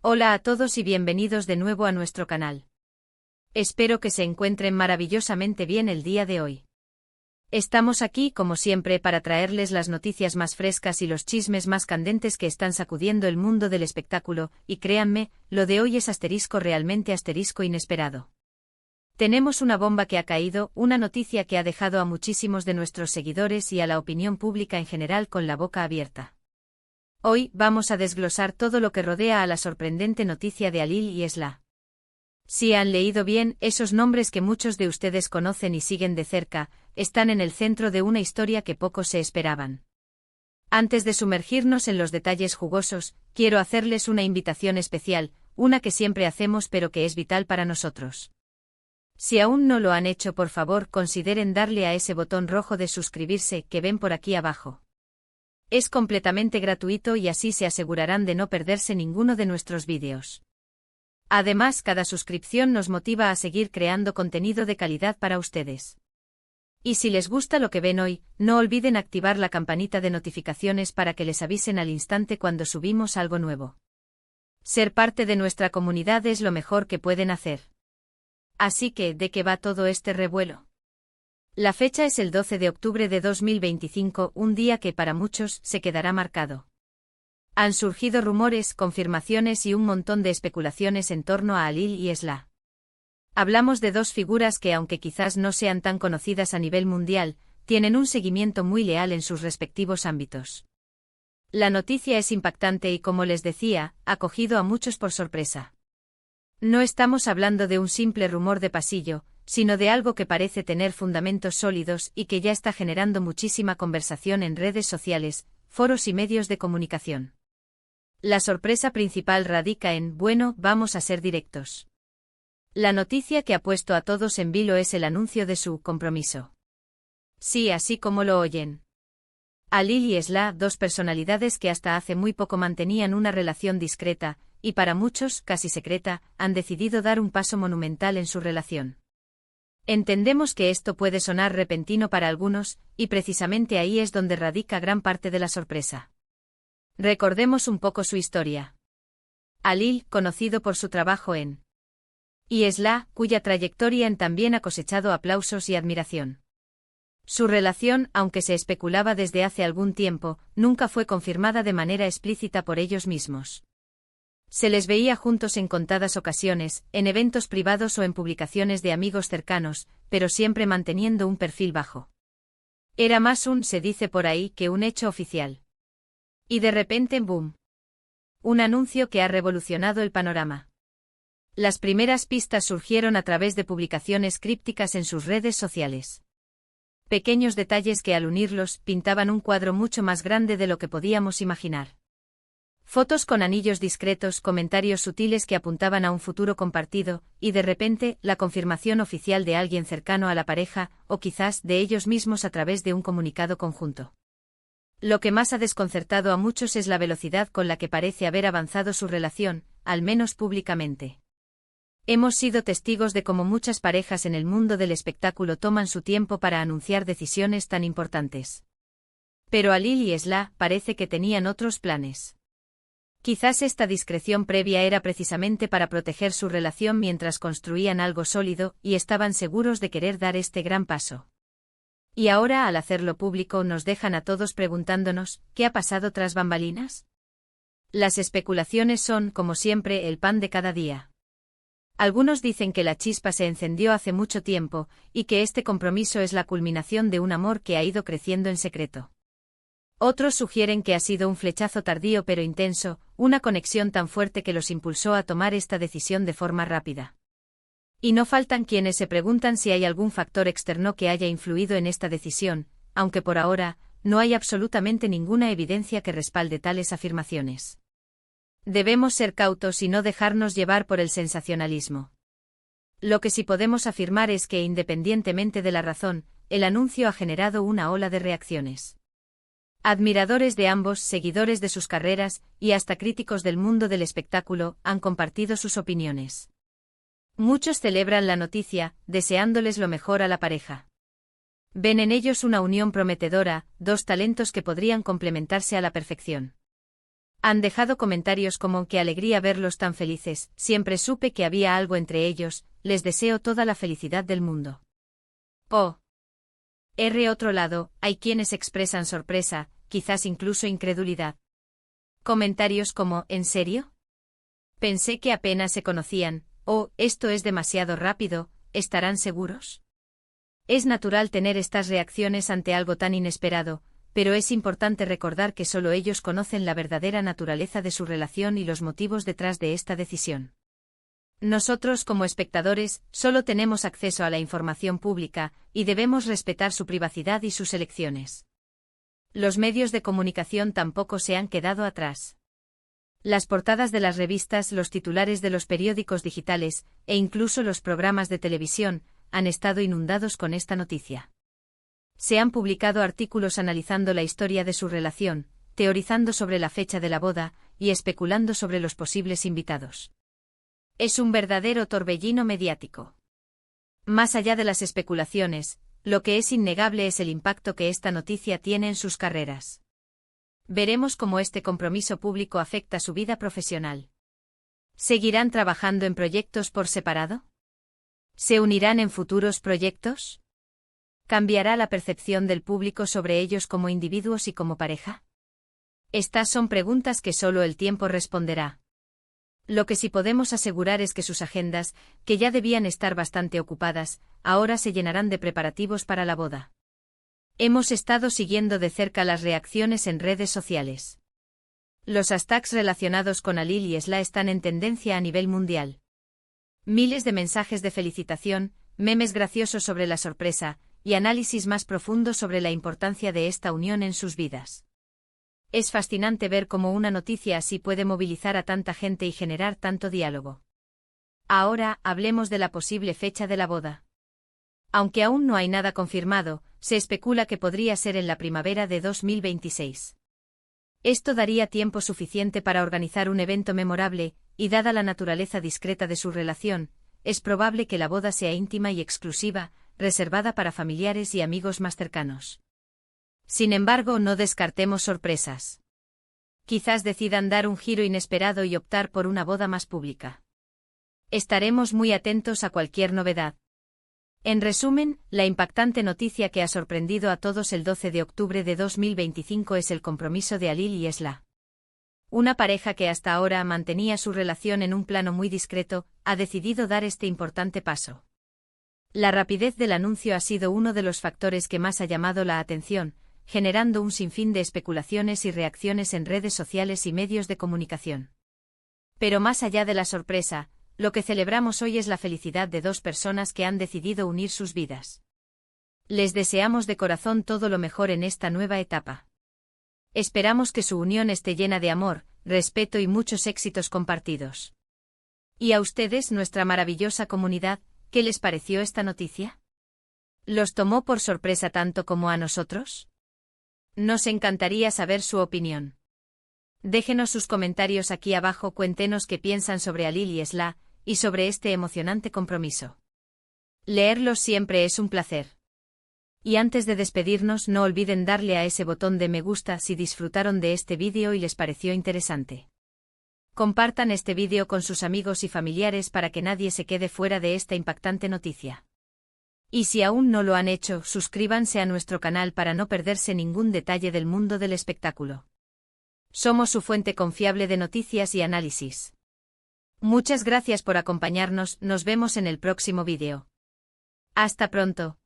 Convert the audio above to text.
Hola a todos y bienvenidos de nuevo a nuestro canal. Espero que se encuentren maravillosamente bien el día de hoy. Estamos aquí, como siempre, para traerles las noticias más frescas y los chismes más candentes que están sacudiendo el mundo del espectáculo, y créanme, lo de hoy es realmente inesperado. Tenemos una bomba que ha caído, una noticia que ha dejado a muchísimos de nuestros seguidores y a la opinión pública en general con la boca abierta. Hoy vamos a desglosar todo lo que rodea a la sorprendente noticia de Halil y Esla. Si han leído bien, esos nombres que muchos de ustedes conocen y siguen de cerca, están en el centro de una historia que pocos se esperaban. Antes de sumergirnos en los detalles jugosos, quiero hacerles una invitación especial, una que siempre hacemos pero que es vital para nosotros. Si aún no lo han hecho, por favor, consideren darle a ese botón rojo de suscribirse que ven por aquí abajo. Es completamente gratuito y así se asegurarán de no perderse ninguno de nuestros vídeos. Además, cada suscripción nos motiva a seguir creando contenido de calidad para ustedes. Y si les gusta lo que ven hoy, no olviden activar la campanita de notificaciones para que les avisen al instante cuando subimos algo nuevo. Ser parte de nuestra comunidad es lo mejor que pueden hacer. Así que, ¿de qué va todo este revuelo? La fecha es el 12 de octubre de 2025, un día que para muchos se quedará marcado. Han surgido rumores, confirmaciones y un montón de especulaciones en torno a Halil y Esla. Hablamos de dos figuras que, aunque quizás no sean tan conocidas a nivel mundial, tienen un seguimiento muy leal en sus respectivos ámbitos. La noticia es impactante y, como les decía, ha cogido a muchos por sorpresa. No estamos hablando de un simple rumor de pasillo, sino de algo que parece tener fundamentos sólidos y que ya está generando muchísima conversación en redes sociales, foros y medios de comunicación. La sorpresa principal radica en, bueno, vamos a ser directos. La noticia que ha puesto a todos en vilo es el anuncio de su compromiso. Sí, así como lo oyen. Halil y Esla, dos personalidades que hasta hace muy poco mantenían una relación discreta, y para muchos, casi secreta, han decidido dar un paso monumental en su relación. Entendemos que esto puede sonar repentino para algunos, y precisamente ahí es donde radica gran parte de la sorpresa. Recordemos un poco su historia. Halil, conocido por su trabajo en y Esla, cuya trayectoria también ha cosechado aplausos y admiración. Su relación, aunque se especulaba desde hace algún tiempo, nunca fue confirmada de manera explícita por ellos mismos. Se les veía juntos en contadas ocasiones, en eventos privados o en publicaciones de amigos cercanos, pero siempre manteniendo un perfil bajo. Era más se dice por ahí, que un hecho oficial. Y de repente, ¡boom! Un anuncio que ha revolucionado el panorama. Las primeras pistas surgieron a través de publicaciones crípticas en sus redes sociales. Pequeños detalles que al unirlos, pintaban un cuadro mucho más grande de lo que podíamos imaginar. Fotos con anillos discretos, comentarios sutiles que apuntaban a un futuro compartido, y de repente, la confirmación oficial de alguien cercano a la pareja, o quizás de ellos mismos a través de un comunicado conjunto. Lo que más ha desconcertado a muchos es la velocidad con la que parece haber avanzado su relación, al menos públicamente. Hemos sido testigos de cómo muchas parejas en el mundo del espectáculo toman su tiempo para anunciar decisiones tan importantes. Pero Halil y Esla parece que tenían otros planes. Quizás esta discreción previa era precisamente para proteger su relación mientras construían algo sólido y estaban seguros de querer dar este gran paso. Y ahora, al hacerlo público, nos dejan a todos preguntándonos, ¿qué ha pasado tras bambalinas? Las especulaciones son, como siempre, el pan de cada día. Algunos dicen que la chispa se encendió hace mucho tiempo, y que este compromiso es la culminación de un amor que ha ido creciendo en secreto. Otros sugieren que ha sido un flechazo tardío pero intenso, una conexión tan fuerte que los impulsó a tomar esta decisión de forma rápida. Y no faltan quienes se preguntan si hay algún factor externo que haya influido en esta decisión, aunque por ahora, no hay absolutamente ninguna evidencia que respalde tales afirmaciones. Debemos ser cautos y no dejarnos llevar por el sensacionalismo. Lo que sí podemos afirmar es que, independientemente de la razón, el anuncio ha generado una ola de reacciones. Admiradores de ambos, seguidores de sus carreras, y hasta críticos del mundo del espectáculo, han compartido sus opiniones. Muchos celebran la noticia, deseándoles lo mejor a la pareja. Ven en ellos una unión prometedora, dos talentos que podrían complementarse a la perfección. Han dejado comentarios como «qué alegría verlos tan felices, siempre supe que había algo entre ellos, les deseo toda la felicidad del mundo». Otro lado, hay quienes expresan sorpresa, quizás incluso incredulidad. Comentarios como «¿en serio? Pensé que apenas se conocían», o «esto es demasiado rápido, ¿estarán seguros?». Es natural tener estas reacciones ante algo tan inesperado, pero es importante recordar que solo ellos conocen la verdadera naturaleza de su relación y los motivos detrás de esta decisión. Nosotros, como espectadores, solo tenemos acceso a la información pública, y debemos respetar su privacidad y sus elecciones. Los medios de comunicación tampoco se han quedado atrás. Las portadas de las revistas, los titulares de los periódicos digitales, e incluso los programas de televisión, han estado inundados con esta noticia. Se han publicado artículos analizando la historia de su relación, teorizando sobre la fecha de la boda, y especulando sobre los posibles invitados. Es un verdadero torbellino mediático. Más allá de las especulaciones, lo que es innegable es el impacto que esta noticia tiene en sus carreras. Veremos cómo este compromiso público afecta su vida profesional. ¿Seguirán trabajando en proyectos por separado? ¿Se unirán en futuros proyectos? ¿Cambiará la percepción del público sobre ellos como individuos y como pareja? Estas son preguntas que solo el tiempo responderá. Lo que sí podemos asegurar es que sus agendas, que ya debían estar bastante ocupadas, ahora se llenarán de preparativos para la boda. Hemos estado siguiendo de cerca las reacciones en redes sociales. Los hashtags relacionados con Alil y Esla están en tendencia a nivel mundial. Miles de mensajes de felicitación, memes graciosos sobre la sorpresa, y análisis más profundos sobre la importancia de esta unión en sus vidas. Es fascinante ver cómo una noticia así puede movilizar a tanta gente y generar tanto diálogo. Ahora, hablemos de la posible fecha de la boda. Aunque aún no hay nada confirmado, se especula que podría ser en la primavera de 2026. Esto daría tiempo suficiente para organizar un evento memorable, y dada la naturaleza discreta de su relación, es probable que la boda sea íntima y exclusiva, reservada para familiares y amigos más cercanos. Sin embargo, no descartemos sorpresas. Quizás decidan dar un giro inesperado y optar por una boda más pública. Estaremos muy atentos a cualquier novedad. En resumen, la impactante noticia que ha sorprendido a todos el 12 de octubre de 2025 es el compromiso de Alil y Esla. Una pareja que hasta ahora mantenía su relación en un plano muy discreto, ha decidido dar este importante paso. La rapidez del anuncio ha sido uno de los factores que más ha llamado la atención, generando un sinfín de especulaciones y reacciones en redes sociales y medios de comunicación. Pero más allá de la sorpresa, lo que celebramos hoy es la felicidad de dos personas que han decidido unir sus vidas. Les deseamos de corazón todo lo mejor en esta nueva etapa. Esperamos que su unión esté llena de amor, respeto y muchos éxitos compartidos. ¿Y a ustedes, nuestra maravillosa comunidad, qué les pareció esta noticia? ¿Los tomó por sorpresa tanto como a nosotros? Nos encantaría saber su opinión. Déjenos sus comentarios aquí abajo, cuéntenos qué piensan sobre Alil y Esla, y sobre este emocionante compromiso. Leerlos siempre es un placer. Y antes de despedirnos, no olviden darle a ese botón de me gusta si disfrutaron de este vídeo y les pareció interesante. Compartan este vídeo con sus amigos y familiares para que nadie se quede fuera de esta impactante noticia. Y si aún no lo han hecho, suscríbanse a nuestro canal para no perderse ningún detalle del mundo del espectáculo. Somos su fuente confiable de noticias y análisis. Muchas gracias por acompañarnos, nos vemos en el próximo vídeo. Hasta pronto.